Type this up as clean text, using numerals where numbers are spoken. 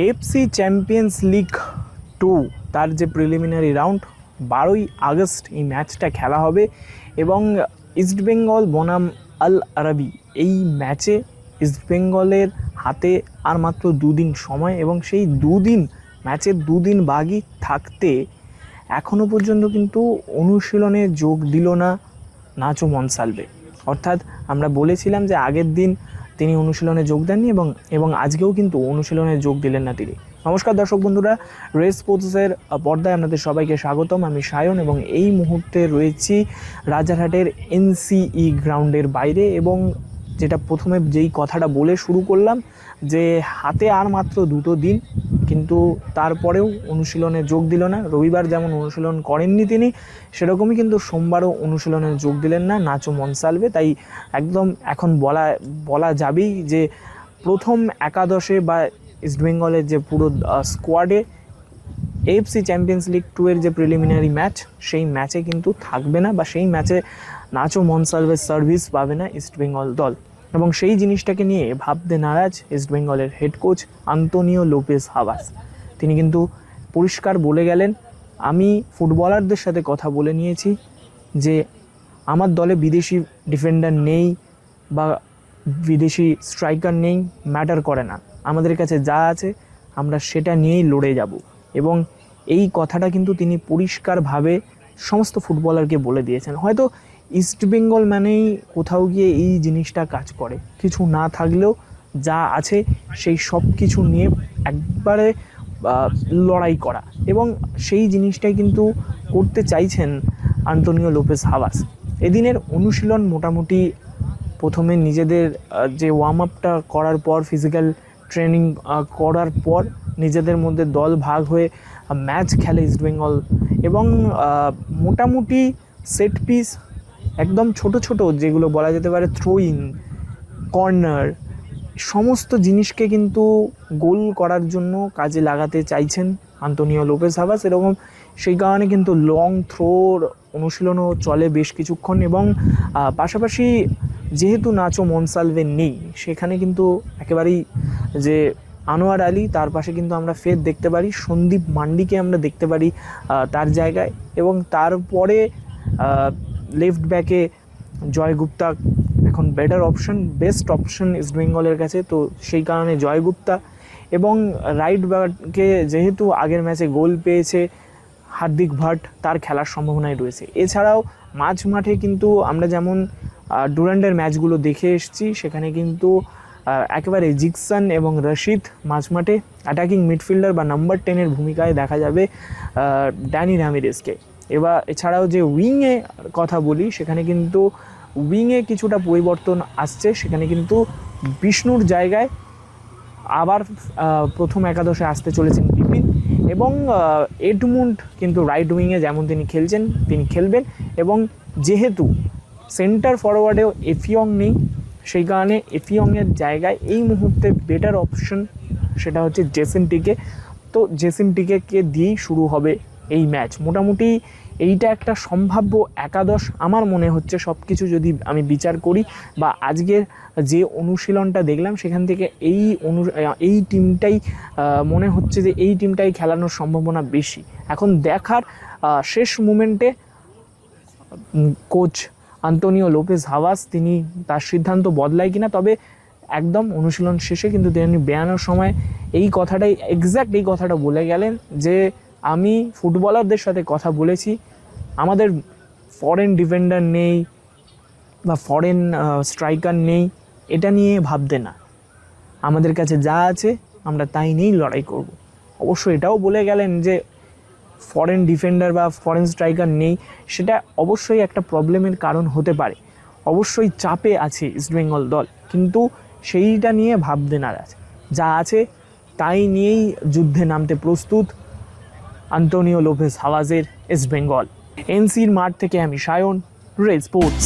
AFC champions league 2 তার যে preliminary round 12ই August এই ম্যাচটা খেলা হবে এবং ইস্টবেঙ্গল বনাম আল আরাবি এই ম্যাচে ইস্টবেঙ্গলের হাতে আর মাত্র দুদিন সময় এবং সেই দুদিন ম্যাচের দুদিন বাকি থাকতে এখনও পর্যন্ত কিন্তু অনুশীলনে যোগ দিল না নাচো মনসালভে। অর্থাৎ আমরা বলেছিলাম যে আগের দিন তিনি অনুশীলনে যোগ দেননি এবং আজকেও কিন্তু অনুশীলনে যোগ দিলেন না তিনি। নমস্কার দর্শক বন্ধুরা, রেস স্পোর্টসের পর্দায় আপনাদের সবাইকে স্বাগতম। আমি সায়ন এবং এই মুহূর্তে রয়েছি রাজারহাটের এনসিই গ্রাউন্ডের বাইরে এবং যেটা প্রথমে যেই কথাটা বলে শুরু করলাম যে হাতে আর মাত্র দুটো দিন, কিন্তু তারপরেও অনুশীলনে যোগ দিল না। রবিবার যেমন অনুশীলন করেননি তিনি, সেরকমই কিন্তু সোমবারও অনুশীলনে যোগ দিলেন না নাচো মনসালভে। তাই একদম এখন বলা যাবেই যে প্রথম একাদশে বা ইস্টবেঙ্গলের যে পুরো স্কোয়াডে এএফসি চ্যাম্পিয়ন্স লিগ 2 এর যে প্রিলিমিনারি ম্যাচ সেই ম্যাচে কিন্তু থাকবে না বা সেই ম্যাচে নাচো মনসালভের সার্ভিস পাবে না ইস্টবেঙ্গল দল। এবং সেই জিনিসটাকে নিয়ে ভাবতে নারাজ ইস্টবেঙ্গলের হেড কোচ আন্তোনিও লোপেজ হাভাস। তিনি কিন্তু পরিষ্কার বলে গেলেন, আমি ফুটবলারদের সাথে কথা বলে নিয়েছি যে আমার দলে বিদেশি ডিফেন্ডার নেই বা বিদেশি স্ট্রাইকার নেই, ম্যাটার করে না, আমাদের কাছে যা আছে আমরা সেটা নিয়েই লড়ে যাব। এবং এই কথাটা কিন্তু তিনি পরিষ্কারভাবে সমস্ত ফুটবলারকে বলে দিয়েছেন। হয়তো ইস্টবেঙ্গল মানেই কোথাও গিয়ে এই জিনিসটা কাজ করে, কিছু না থাকলেও যা আছে সেই সব কিছু নিয়ে একবারে লড়াই করা, এবং সেই জিনিসটাই কিন্তু করতে চাইছেন আন্তোনিও লোপেজ হাভাস। এদিনের অনুশীলন মোটামুটি প্রথমে নিজেদের যে ওয়ার্ম আপটা করার পর, ফিজিক্যাল ট্রেনিং করার পর নিজেদের মধ্যে দল ভাগ হয়ে ম্যাচ খেলে ইস্টবেঙ্গল এবং মোটামুটি সেট পিস একদম ছোট ছোট যেগুলো বলা যেতে পারে থ্রোইং, কর্নার, সমস্ত জিনিসকে কিন্তু গোল করার জন্য কাজে লাগাতে চাইছেন আন্তোনিও লোপেজ হাভাস। এরকম সেই কারণে কিন্তু লং থ্রোর অনুশীলনও চলে বেশ কিছুক্ষণ এবং পাশাপাশি যেহেতু নাচো মনসালভে নেই, সেখানে কিন্তু একেবারেই যে আনোয়ার আলী, তার পাশে কিন্তু আমরা ফের দেখতে পারি সন্দীপ মান্ডিকে আমরা দেখতে পারি তার জায়গায়, এবং তারপরে লেফট ব্যাকে জয় গুপ্তা এখন বেটার অপশন, বেস্ট অপশন ইস্টবেঙ্গলের কাছে, তো সেই কারণে জয় গুপ্তা। এবং রাইট ব্যাকে যেহেতু আগের ম্যাচে গোল পেয়েছে হার্দিক ভাট, তার খেলার সম্ভাবনাই রয়েছে। এছাড়াও মাঝ মাঠে কিন্তু আমরা যেমন ডুরান্ডের ম্যাচগুলো দেখে এসেছি, সেখানে কিন্তু একেবারে জিকসন এবং রশিদ মাঝ মাঠে অ্যাটাকিং মিডফিল্ডার বা নাম্বার 10-এর ভূমিকায় দেখা যাবে ড্যানি রামিরেসকে। এছাড়াও যে উইংয়ে কথা বলি, সেখানে কিন্তু উইংয়ে কিছুটা পরিবর্তন আসছে। সেখানে কিন্তু বিষ্ণুর জায়গায় আবার প্রথম একাদশে আসতে চলেছেন বিপিন, এবং এডমুন্ড কিন্তু রাইট উইংয়ে যেমন তিনি খেলবেন। এবং যেহেতু সেন্টার ফরওয়ার্ডেও এফিয়ং নেই, সেই কারণে এফিয়ংয়ের জায়গায় এই মুহূর্তে বেটার অপশন সেটা হচ্ছে জেসিন টিকে। তো জেসিন টিকে দিয়েই শুরু হবে এই ম্যাচ। মোটামুটি এইটা একটা সম্ভাব্য একাদশ আমার মনে হচ্ছে, সব কিছু যদি আমি বিচার করি বা আজকের যে অনুশীলনটা দেখলাম সেখান থেকে এই টিমটাই মনে হচ্ছে যে এই টিমটাই খেলানোর সম্ভাবনা বেশি। এখন দেখার শেষ মোমেন্টে কোচ আন্তোনিও লোপেজ হাভাস তিনি তার সিদ্ধান্ত বদলায় কিনা। তবে একদম অনুশীলন শেষে কিন্তু তিনি বেরানোর সময় এই কথাটা বলে গেলেন যে আমি ফুটবলারদের সাথে কথা বলেছি, আমাদের ফরেন ডিফেন্ডার নেই বা ফরেন স্ট্রাইকার নেই, এটা নিয়ে ভাবতে না, আমাদের কাছে যা আছে আমরা তাই নিয়েই লড়াই করব। অবশ্য এটাও বলে গেলেন যে ফরেন ডিফেন্ডার বা ফরেন স্ট্রাইকার নেই, সেটা অবশ্যই একটা প্রবলেমের কারণ হতে পারে, অবশ্যই চাপে আছে ইস্টবেঙ্গল দল, কিন্তু সেইটা নিয়ে ভাবতে নারাজ, যা আছে তাই নিয়েই যুদ্ধে নামতে প্রস্তুত আন্তোনিও লোপেজ হাভাসের ইস্টবেঙ্গল। এনসির মাঠ থেকে আমি সায়ন, রেড স্পোর্টস।